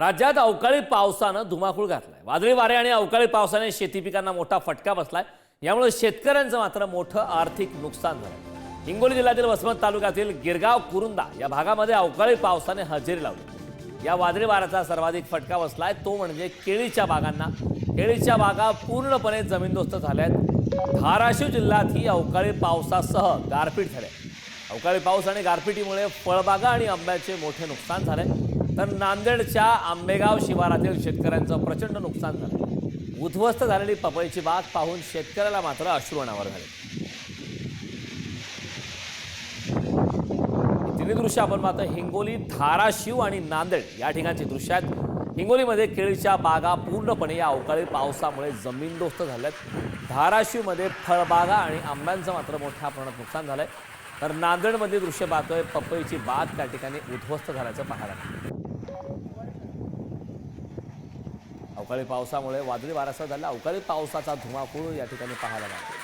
राज्यात अवकाळी पावसानं धुमाकूळ घातलाय। वादळी वारे आणि अवकाळी पावसाने शेती पिकांना मोठा फटका बसलाय। यामुळे शेतकऱ्यांचं मात्र मोठं आर्थिक नुकसान झालंय। हिंगोली जिल्ह्यातील वसमत तालुक्यातील गिरगाव कुरुंदा या भागामध्ये अवकाळी पावसाने हजेरी लावली। या वादळी वाऱ्याचा सर्वाधिक फटका बसलाय तो म्हणजे केळीच्या बागांना। केळीच्या बागा पूर्णपणे जमीनदोस्त झाल्यात। धाराशिव जिल्ह्यातही अवकाळी पावसासह गारपीट झाली। अवकाळी पाऊस आणि गारपिटीमुळे फळबागा आणि आंब्याचे मोठे नुकसान झाले। तर नांदेडच्या आंबेगाव शिवारातील शेतकऱ्यांचं प्रचंड नुकसान झालं। उद्ध्वस्त झालेली पपईची बाग पाहून शेतकऱ्याला मात्र अश्रू अनावर झाले। तिन्ही दृश्य आपण पाहतो हिंगोली, धाराशिव आणि नांदेड या ठिकाणची दृश्य आहेत। हिंगोलीमध्ये केळीच्या बागा पूर्णपणे या अवकाळी पावसामुळे जमीनदोस्त झाल्यात। धाराशिवमध्ये फळबागा आणि आंब्यांचं मात्र मोठ्या प्रमाणात नुकसान झालंय। तर नांदेडमध्ये दृश्य पाहतोय पपईची बाग त्या ठिकाणी उद्ध्वस्त झाल्याचं पाहायला मिळतं। अवकाळी पावसामुळे वादळी वाऱ्यासह झालेला अवकाळी पावसाचा धुमाकूळ या ठिकाणी पाहायला मिळतो।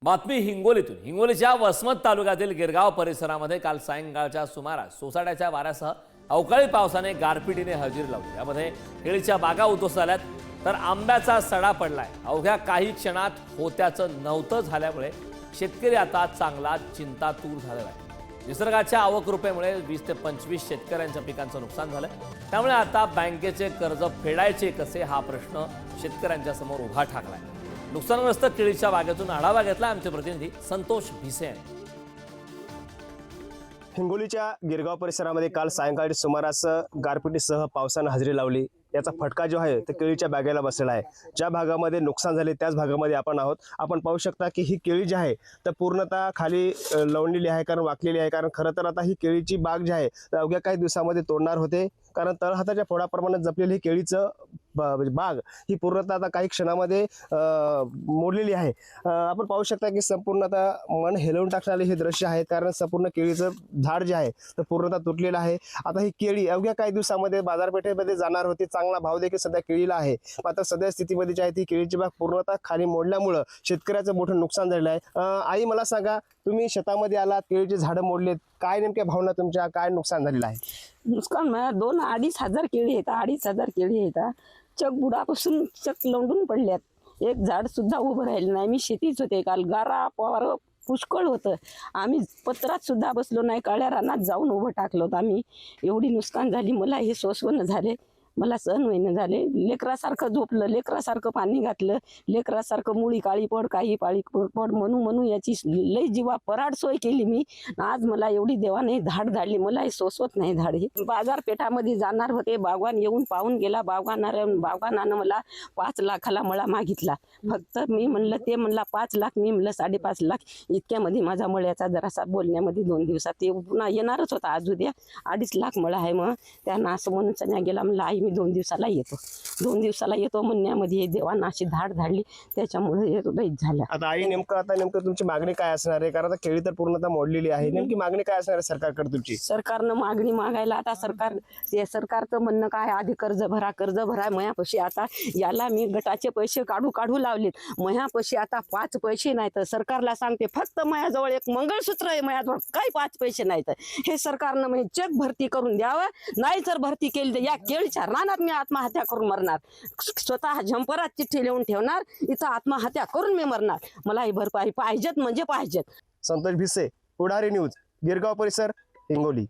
बातमी हिंगोलीतून। हिंगोलीच्या वसमत तालुक्यातील गिरगाव परिसरामध्ये काल सायंकाळच्या सुमारास सोसाट्याच्या वाऱ्यासह अवकाळी पावसाने गारपिटीने हजेरी लावली। यामध्ये केळीच्या बागा उद्ध्वस्त झाल्यात। तर आंब्याचा सडा पडलाय। अवघ्या काही क्षणात होत्याचं नव्हतं झाल्यामुळे शेतकरी आता चांगला चिंतातूर झालेला आहे। निसर्गाच्या आवकरूपेमुळे 20 ते 25 शेतकऱ्यांच्या पिकांचं नुकसान झालंय। त्यामुळे आता बँकेचे कर्ज फेडायचे कसे हा प्रश्न शेतकऱ्यांच्या समोर उभा ठाकलाय। नुकसानग्रस्त केळीच्या बागेतून आढावा घेतला आमचे प्रतिनिधी संतोष भिसे यांनी। हिंगोलीच्या गिरगाव परिसरामध्ये काल सायंकाळी सुमारास गारपिटीसह पावसानं हजेरी लावली। याचा फटका जो आहे तो केळीच्या बागेला बसलेला आहे। ज्या भागामध्ये नुकसान झाले त्याच भागामध्ये आपण आहोत। आपण पाहू शकता की ही केळी जी आहे तर पूर्णतः खाली लवणलेली आहे, कारण वाकलेली आहे। कारण खरं तर आता ही केळीची बाग जी आहे तर अवघ्या काही दिवसामध्ये तोडणार होते, कारण तळहाताच्या फोडाप्रमाणे जपलेली ही केळीचं बाग ही पूर्णतः आता काही क्षणामध्ये मोडलेली आहे। आपण पाहू शकता की संपूर्णतः मन हेलवून टाकणारे हे दृश्य आहे, कारण संपूर्ण केळीचं झाड जे आहे तर पूर्णतः तुटलेलं आहे। आता ही केळी अवघ्या काही दिवसामध्ये बाजारपेठेमध्ये जाणार होती। चांगला भाव देखील सध्या केळीला आहे, मात्र सध्या स्थितीमध्ये जी आहे ती केळीची बाग पूर्णतः खाली मोडल्यामुळे शेतकऱ्याचं मोठं नुकसान झालेलं आहे। आई मला सांगा, तुम्ही शेतामध्ये आलात, केळीची झाडं मोडलेत, काय नेमक्या भावना तुमच्या, काय नुकसान झालेलं आहे? नुकसान मला 2-2.5 हजार केळी आहेत, 2.5 केळी आहेत। चक बुडापासून चक लंडून पडल्यात। एक झाड सुद्धा उभं राहिलं नाही। मी शेतीच होते, काल गारा पवार पुष्कळ होतं। आम्ही पत्रात सुद्धा बसलो नाही, काळ्या रानात जाऊन उभं टाकलं होतं आम्ही। एवढी नुकसान झाली, मला हे सोसवणं झाले, मला सहन होईना झाले। लेकरासारखं झोपलं, लेकरासारखं पाणी घातलं, लेकरासारखं मुळी काळी पड काही पाळी पड म्हणून याची लई जीवा पराड सोय केली मी। आज मला एवढी देवाने धाड धाडली, मला हे सोसवत नाही धाड। हे बाजारपेठामध्ये जाणार होते, बागवान येऊन पाहून गेला। बागवानानं मला 5 लाखाला मळा मागितला। फक्त मी म्हणलं, ते म्हणला 5 लाख, मी म्हणलं 5.5 लाख। इतक्यामध्ये माझा मळ्याचा जरासा बोलण्यामध्ये 2 दिवसात ते पुन्हा येणारच होता, आज उद्या 2.5 लाख मळा आहे। मग त्यांना असं म्हणून सन्या गेला, म्हणलं आई मी 2 दिवसाला येतो, 2 दिवसाला येतो म्हणण्यामध्ये देवांना अशी धाड धाडली, त्याच्यामुळे हे लईच झालं। आता नेमकं तुमची मागणी काय असणार आहे? कारण आता केळी तर पूर्णतः मोडलेली आहे, नेमकी मागणी काय असणार आहे सरकारकडे तुमची? सरकारनं मागणी मागायला आता सरकारचं म्हणणं काय, आधी कर्ज भरा मयापाशी। आता याला मी गटाचे पैसे काढू लावलेत, मयापाशी आता 5 पैसे नाहीत। सरकारला सांगते फक्त मयाजवळ एक मंगळसूत्र आहे, मयाजवळ काही 5 पैसे नाहीत। हे सरकारनं म्हणजे चेक भरती करून द्यावं, नाही जर भरती केली तर या केळीच्या रानात मी आत्महत्या करून मरणार। स्वतः झंपरात चिठ्ठी लिहून ठेवणार, इथं आत्महत्या करून मी मरणार। मला ही भरपाई पाहिजेत म्हणजे पाहिजेत। संतोष भिसे, पुढारी न्यूज, गिरगाव परिसर, हिंगोली।